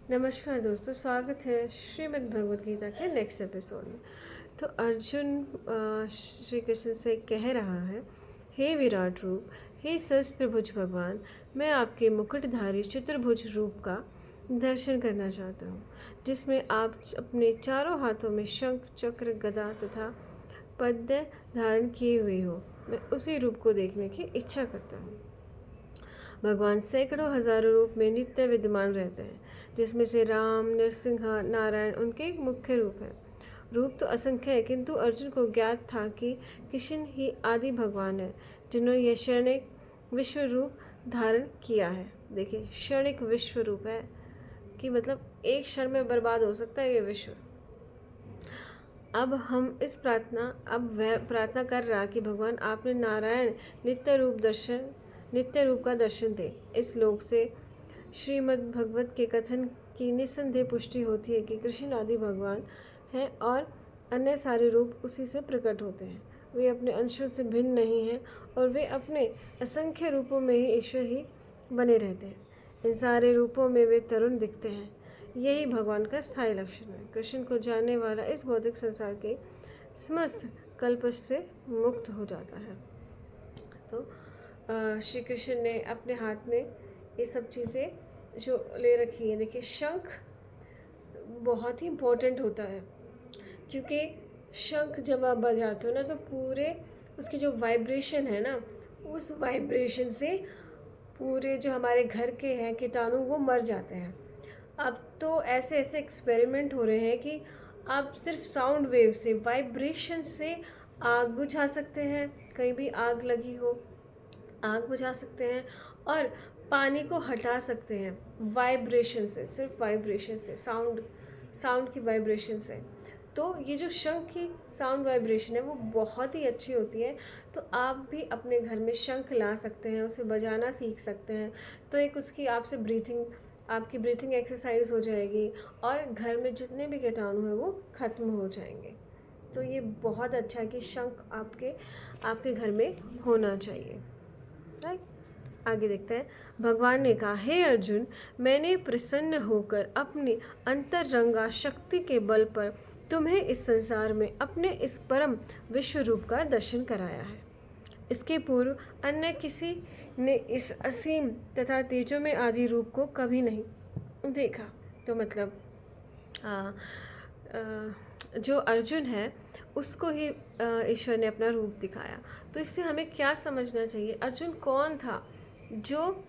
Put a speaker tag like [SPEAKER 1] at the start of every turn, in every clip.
[SPEAKER 1] नमस्कार दोस्तों, स्वागत है श्रीमद् भगवत गीता के नेक्स्ट एपिसोड में। तो अर्जुन श्री कृष्ण से कह रहा है, हे विराट रूप, हे सहस्त्रभुज भगवान, मैं आपके मुकुटधारी चतुर्भुज रूप का दर्शन करना चाहता हूँ, जिसमें आप अपने चारों हाथों में शंख, चक्र, गदा तथा पद्म धारण किए हुए हो। मैं उसी रूप को देखने की इच्छा करता हूँ। भगवान सैकड़ों हजारों रूप में नित्य विद्यमान रहते हैं, जिसमें से राम, नरसिंह, नारायण उनके एक मुख्य रूप है। रूप तो असंख्य है, किंतु अर्जुन को ज्ञात था कि कृष्ण ही आदि भगवान है, जिन्होंने यह क्षणिक विश्व रूप धारण किया है। देखिए, क्षणिक विश्व रूप है कि मतलब एक क्षण में बर्बाद हो सकता है ये विश्व। अब वह प्रार्थना कर रहा कि भगवान आपने नारायण नित्य रूप का दर्शन दे। इस लोक से श्रीमद् भगवत के कथन की निस्संदेह पुष्टि होती है कि कृष्ण आदि भगवान हैं और अन्य सारे रूप उसी से प्रकट होते हैं। वे अपने अंशों से भिन्न नहीं हैं और वे अपने असंख्य रूपों में ही ईश्वर ही बने रहते हैं। इन सारे रूपों में वे तरुण दिखते हैं। यही भगवान का स्थायी लक्षण है। कृष्ण को जानने वाला इस भौतिक संसार के समस्त कल्पश से मुक्त हो जाता है। तो श्री कृष्ण ने अपने हाथ में ये सब चीज़ें जो ले रखी है, देखिए शंख बहुत ही इम्पोर्टेंट होता है, क्योंकि शंख जब आप बजाते हो ना, तो पूरे उसकी जो वाइब्रेशन है ना, उस वाइब्रेशन से पूरे जो हमारे घर के हैं कीटाणु वो मर जाते हैं। अब तो ऐसे ऐसे एक्सपेरिमेंट हो रहे हैं कि आप सिर्फ साउंड वेव से, वाइब्रेशन से आग बुझा सकते हैं। कहीं भी आग लगी हो, आग बुझा सकते हैं और पानी को हटा सकते हैं वाइब्रेशन से, सिर्फ वाइब्रेशन से, साउंड की वाइब्रेशन से। तो ये जो शंख की साउंड वाइब्रेशन है वो बहुत ही अच्छी होती है। तो आप भी अपने घर में शंख ला सकते हैं, उसे बजाना सीख सकते हैं। तो एक उसकी आपकी ब्रीथिंग एक्सरसाइज हो जाएगी और घर में जितने भी कीटाणु हैं वो ख़त्म हो जाएंगे। तो ये बहुत अच्छा है कि शंख आपके घर में होना चाहिए। राइट, आगे देखते हैं। भगवान ने कहा, हे अर्जुन, मैंने प्रसन्न होकर अपनी अंतरंगा शक्ति के बल पर तुम्हें इस संसार में अपने इस परम विश्व रूप का दर्शन कराया है। इसके पूर्व अन्य किसी ने इस असीम तथा तेजोमय आदि रूप को कभी नहीं देखा। तो मतलब जो अर्जुन है उसको ही ईश्वर ने अपना रूप दिखाया। तो इससे हमें क्या समझना चाहिए? अर्जुन कौन था जो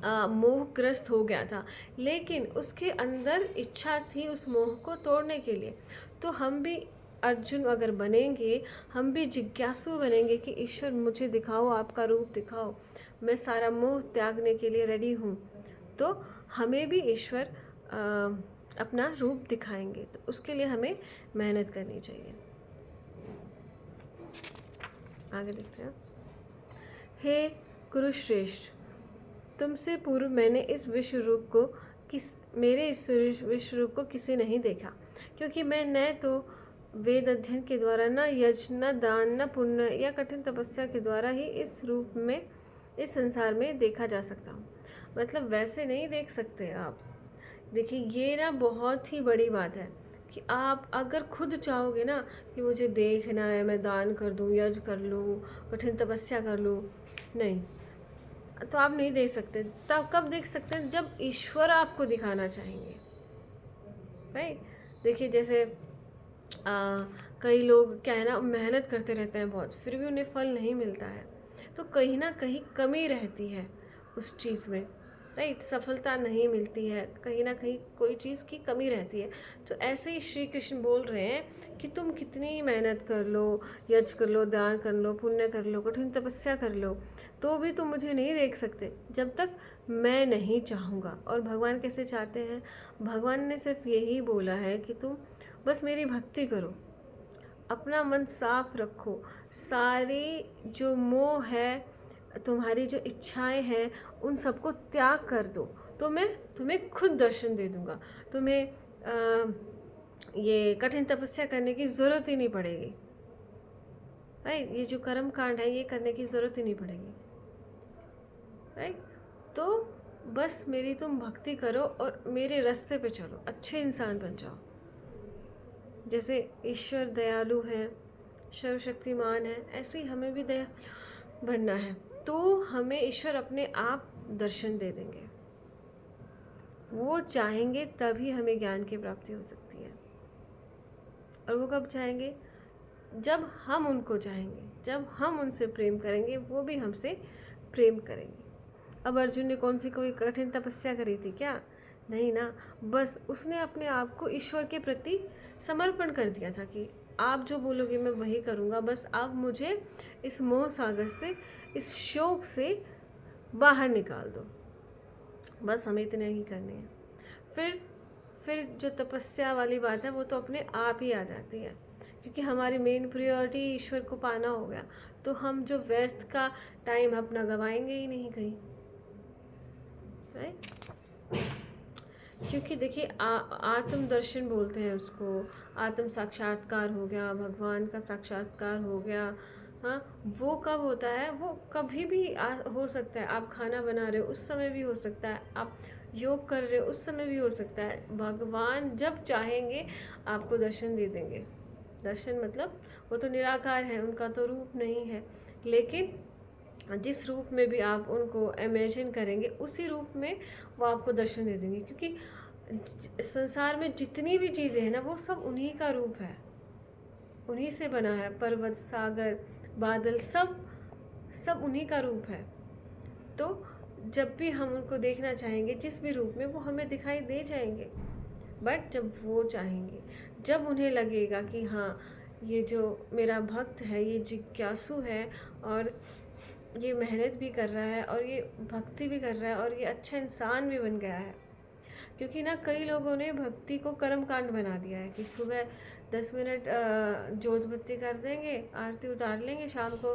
[SPEAKER 1] मोहग्रस्त हो गया था, लेकिन उसके अंदर इच्छा थी उस मोह को तोड़ने के लिए। तो हम भी अर्जुन अगर बनेंगे, हम भी जिज्ञासु बनेंगे कि ईश्वर मुझे दिखाओ, आपका रूप दिखाओ, मैं सारा मोह त्यागने के लिए रेडी हूँ। तो हमें भी ईश्वर अपना रूप दिखाएंगे। तो उसके लिए हमें मेहनत करनी चाहिए। आगे देखते हैं। हे कुरुश्रेष्ठ, तुमसे पूर्व मैंने इस विश्व रूप को किसी नहीं देखा, क्योंकि मैं न तो वेद अध्ययन के द्वारा, न यज्ञ, न दान, न पुण्य या कठिन तपस्या के द्वारा ही इस रूप में इस संसार में देखा जा सकता हूँ। मतलब वैसे नहीं देख सकते आप। देखिए, ये ना बहुत ही बड़ी बात है कि आप अगर खुद चाहोगे ना कि मुझे देखना है, मैं दान कर दूँ, यज्ञ कर लूँ, कठिन तपस्या कर लूँ, नहीं, तो आप नहीं देख सकते। तब कब देख सकते हैं? जब ईश्वर आपको दिखाना चाहेंगे। राइट, देखिए जैसे कई लोग क्या है ना, मेहनत करते रहते हैं बहुत, फिर भी उन्हें फल नहीं मिलता है। तो कहीं ना कहीं कमी रहती है उस चीज़ में। राइट, सफलता नहीं मिलती है, कहीं ना कहीं कोई चीज़ की कमी रहती है। तो ऐसे ही श्री कृष्ण बोल रहे हैं कि तुम कितनी मेहनत कर लो, यज्ञ कर लो, दान कर लो, पुण्य कर लो, कठिन तपस्या कर लो, तो भी तुम मुझे नहीं देख सकते जब तक मैं नहीं चाहूँगा। और भगवान कैसे चाहते हैं? भगवान ने सिर्फ यही बोला है कि तुम बस मेरी भक्ति करो, अपना मन साफ रखो, सारी जो मोह है, तुम्हारी जो इच्छाएं हैं, उन सबको त्याग कर दो, तो मैं तुम्हें खुद दर्शन दे दूँगा। तुम्हें ये कठिन तपस्या करने की ज़रूरत ही नहीं पड़ेगी। राइट, ये जो कर्म कांड है ये करने की ज़रूरत ही नहीं पड़ेगी। राइट, तो बस मेरी तुम भक्ति करो और मेरे रास्ते पे चलो, अच्छे इंसान बन जाओ। जैसे ईश्वर दयालु है, सर्वशक्तिमान है, ऐसे ही हमें भी दया बनना है। तो हमें ईश्वर अपने आप दर्शन दे देंगे। वो चाहेंगे तभी हमें ज्ञान की प्राप्ति हो सकती है। और वो कब चाहेंगे? जब हम उनको चाहेंगे, जब हम उनसे प्रेम करेंगे, वो भी हमसे प्रेम करेंगे। अब अर्जुन ने कौन सी कोई कठिन तपस्या करी थी क्या? नहीं ना, बस उसने अपने आप को ईश्वर के प्रति समर्पण कर दिया था कि आप जो बोलोगे मैं वही करूँगा, बस आप मुझे इस मोह सागर से, इस शोक से बाहर निकाल दो। बस हमें इतने ही करने हैं। फिर जो तपस्या वाली बात है वो तो अपने आप ही आ जाती है, क्योंकि हमारी मेन प्रायोरिटी ईश्वर को पाना हो गया। तो हम जो व्यर्थ का टाइम अपना गवाएंगे ही नहीं कहीं, राइट? क्योंकि देखिए आत्म दर्शन बोलते हैं उसको, आत्म साक्षात्कार हो गया, भगवान का साक्षात्कार हो गया। हाँ, वो कब होता है? वो कभी भी हो सकता है। आप खाना बना रहे हो उस समय भी हो सकता है, आप योग कर रहे हो उस समय भी हो सकता है। भगवान जब चाहेंगे आपको दर्शन दे देंगे। दर्शन मतलब वो तो निराकार है, उनका तो रूप नहीं है, लेकिन जिस रूप में भी आप उनको इमेजिन करेंगे उसी रूप में वो आपको दर्शन दे देंगे। क्योंकि संसार में जितनी भी चीज़ें हैं ना, वो सब उन्हीं का रूप है, उन्हीं से बना है। पर्वत, सागर, बादल, सब सब उन्हीं का रूप है। तो जब भी हम उनको देखना चाहेंगे जिस भी रूप में, वो हमें दिखाई दे जाएंगे। बट जब वो चाहेंगे, जब उन्हें लगेगा कि हाँ, ये जो मेरा भक्त है ये जिज्ञासु है और ये मेहनत भी कर रहा है और ये भक्ति भी कर रहा है और ये अच्छा इंसान भी बन गया है। क्योंकि ना कई लोगों ने भक्ति को कर्म कांड बना दिया है कि सुबह 10 मिनट जोत बत्ती कर देंगे, आरती उतार लेंगे, शाम को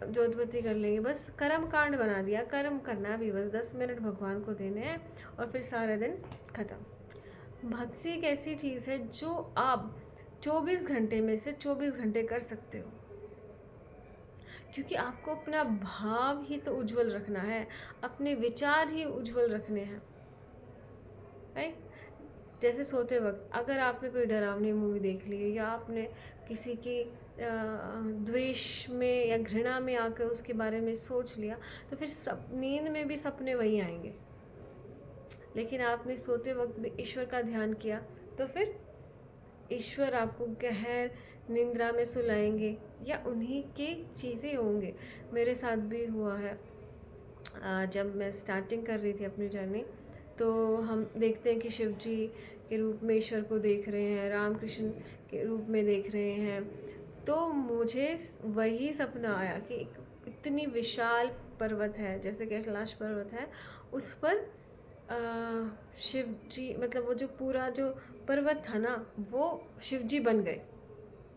[SPEAKER 1] जोत बत्ती कर लेंगे, बस कर्म कांड बना दिया। कर्म करना भी बस 10 मिनट भगवान को देने हैं और फिर सारा दिन ख़त्म। भक्ति एक ऐसी चीज़ है जो आप 24 घंटे में से 24 घंटे कर सकते हो, क्योंकि आपको अपना भाव ही तो उज्जवल रखना है, अपने विचार ही उज्जवल रखने हैं, राइट? जैसे सोते वक्त अगर आपने कोई डरावनी मूवी देख ली है या आपने किसी की द्वेष में या घृणा में आकर उसके बारे में सोच लिया, तो फिर सब नींद में भी सपने वही आएंगे। लेकिन आपने सोते वक्त भी ईश्वर का ध्यान किया तो फिर ईश्वर आपको गहर निंद्रा में सुलाएंगे या उन्हीं के चीज़ें होंगे। मेरे साथ भी हुआ है। जब मैं स्टार्टिंग कर रही थी अपनी जर्नी, तो हम देखते हैं कि शिव जी के रूप में ईश्वर को देख रहे हैं, रामकृष्ण के रूप में देख रहे हैं। तो मुझे वही सपना आया कि इतनी विशाल पर्वत है, जैसे कैलाश पर्वत है, उस पर शिव जी, मतलब वो जो पूरा जो पर्वत था ना, वो शिव जी बन गए,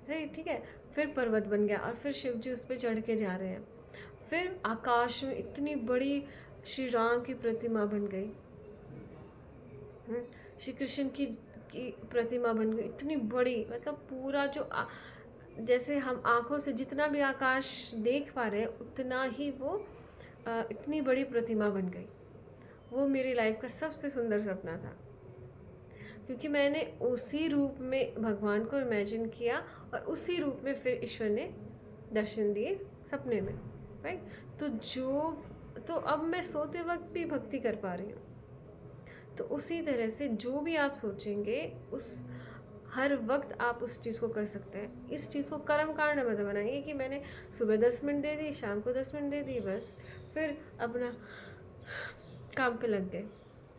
[SPEAKER 1] राइट? ठीक है, फिर पर्वत बन गया और फिर शिव जी उस पर चढ़ के जा रहे हैं। फिर आकाश में इतनी बड़ी श्री राम की प्रतिमा बन गई, श्री कृष्ण की प्रतिमा बन गई इतनी बड़ी, मतलब पूरा जो जैसे हम आँखों से जितना भी आकाश देख पा रहे हैं उतना ही वो इतनी बड़ी प्रतिमा बन गई। वो मेरी लाइफ का सबसे सुंदर सपना था, क्योंकि मैंने उसी रूप में भगवान को इमेजिन किया और उसी रूप में फिर ईश्वर ने दर्शन दिए सपने में, राइट? तो अब मैं सोते वक्त भी भक्ति कर पा रही हूँ। तो उसी तरह से जो भी आप सोचेंगे उस हर वक्त आप उस चीज़ को कर सकते हैं। इस चीज़ को कर्म कांड मत बनाइए कि मैंने सुबह 10 मिनट दे दी, शाम को 10 मिनट दे दी, बस फिर अपना काम पे लग गए।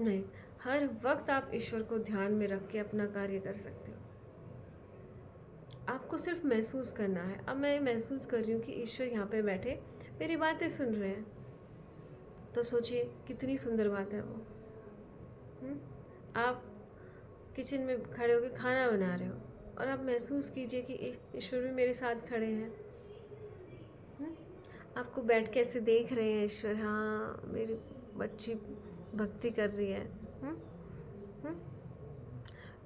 [SPEAKER 1] नहीं, हर वक्त आप ईश्वर को ध्यान में रख के अपना कार्य कर सकते हो। आपको सिर्फ महसूस करना है। अब मैं महसूस कर रही हूँ कि ईश्वर यहाँ पे बैठे मेरी बातें सुन रहे हैं, तो सोचिए कितनी सुंदर बात है वो। आप किचन में खड़े होकर खाना बना रहे हो और आप महसूस कीजिए कि ईश्वर भी मेरे साथ खड़े हैं। आपको बैठ के ऐसे देख रहे हैं ईश्वर, हाँ मेरी बच्ची भक्ति कर रही है।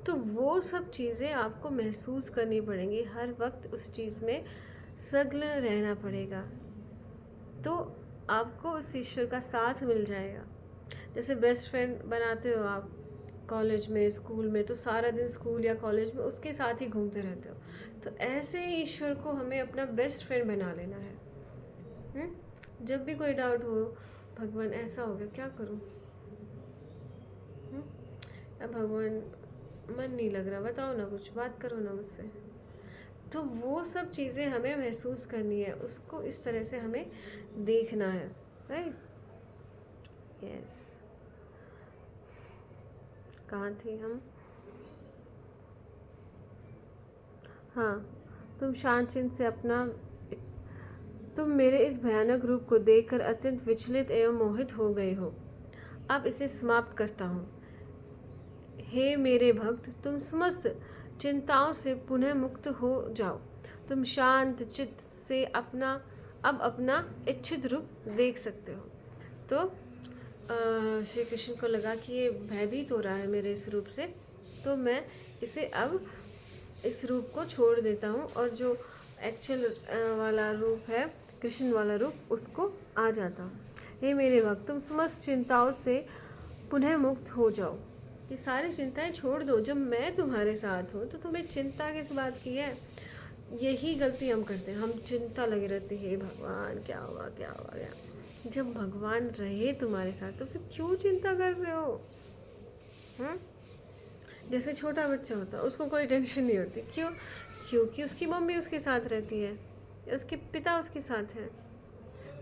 [SPEAKER 1] तो वो सब चीज़ें आपको महसूस करनी पड़ेंगी, हर वक्त उस चीज़ में संलग्न रहना पड़ेगा, तो आपको उस ईश्वर का साथ मिल जाएगा। जैसे बेस्ट फ्रेंड बनाते हो आप कॉलेज में, स्कूल में, तो सारा दिन स्कूल या कॉलेज में उसके साथ ही घूमते रहते हो। तो ऐसे ही ईश्वर को हमें अपना बेस्ट फ्रेंड बना लेना है। जब भी कोई डाउट हो, भगवान ऐसा हो गया, क्या करूं, अब भगवान मन नहीं लग रहा, बताओ ना, कुछ बात करो ना मुझसे। तो वो सब चीज़ें हमें महसूस करनी है, उसको इस तरह से हमें देखना है, राइट। यस, कहाँ थे हम? हाँ, तुम शांत चिन्ह से अपना तुम मेरे इस भयानक रूप को देखकर अत्यंत विचलित एवं मोहित हो गए हो। अब इसे समाप्त करता हूँ। हे मेरे भक्त, तुम समस्त चिंताओं से पुनः मुक्त हो जाओ। तुम शांत चित्त से अपना इच्छित रूप देख सकते हो। तो श्री कृष्ण को लगा कि ये भयभीत हो रहा है मेरे इस रूप से, तो मैं इसे अब इस रूप को छोड़ देता हूँ और जो एक्चुअल वाला रूप है, कृष्ण वाला रूप, उसको आ जाता हूँ। हे मेरे भक्त, तुम समस्त चिंताओं से पुनः मुक्त हो जाओ। ये सारी चिंताएं छोड़ दो। जब मैं तुम्हारे साथ हूँ तो तुम्हें चिंता किस बात की है? यही गलती हम करते हैं, हम चिंता लगे रहते हैं, हे भगवान क्या होगा क्या होगा क्या। जब भगवान रहे तुम्हारे साथ तो फिर क्यों चिंता कर रहे हो? जैसे छोटा बच्चा होता है, उसको कोई टेंशन नहीं होती, क्यों? क्योंकि उसकी मम्मी उसके साथ रहती है, उसके पिता उसके साथ हैं।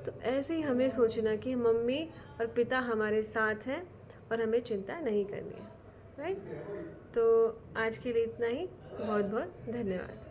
[SPEAKER 1] तो ऐसे ही हमें सोचना कि मम्मी और पिता हमारे साथ हैं और हमें चिंता नहीं करनी है, राइट। तो आज के लिए इतना ही। बहुत बहुत धन्यवाद।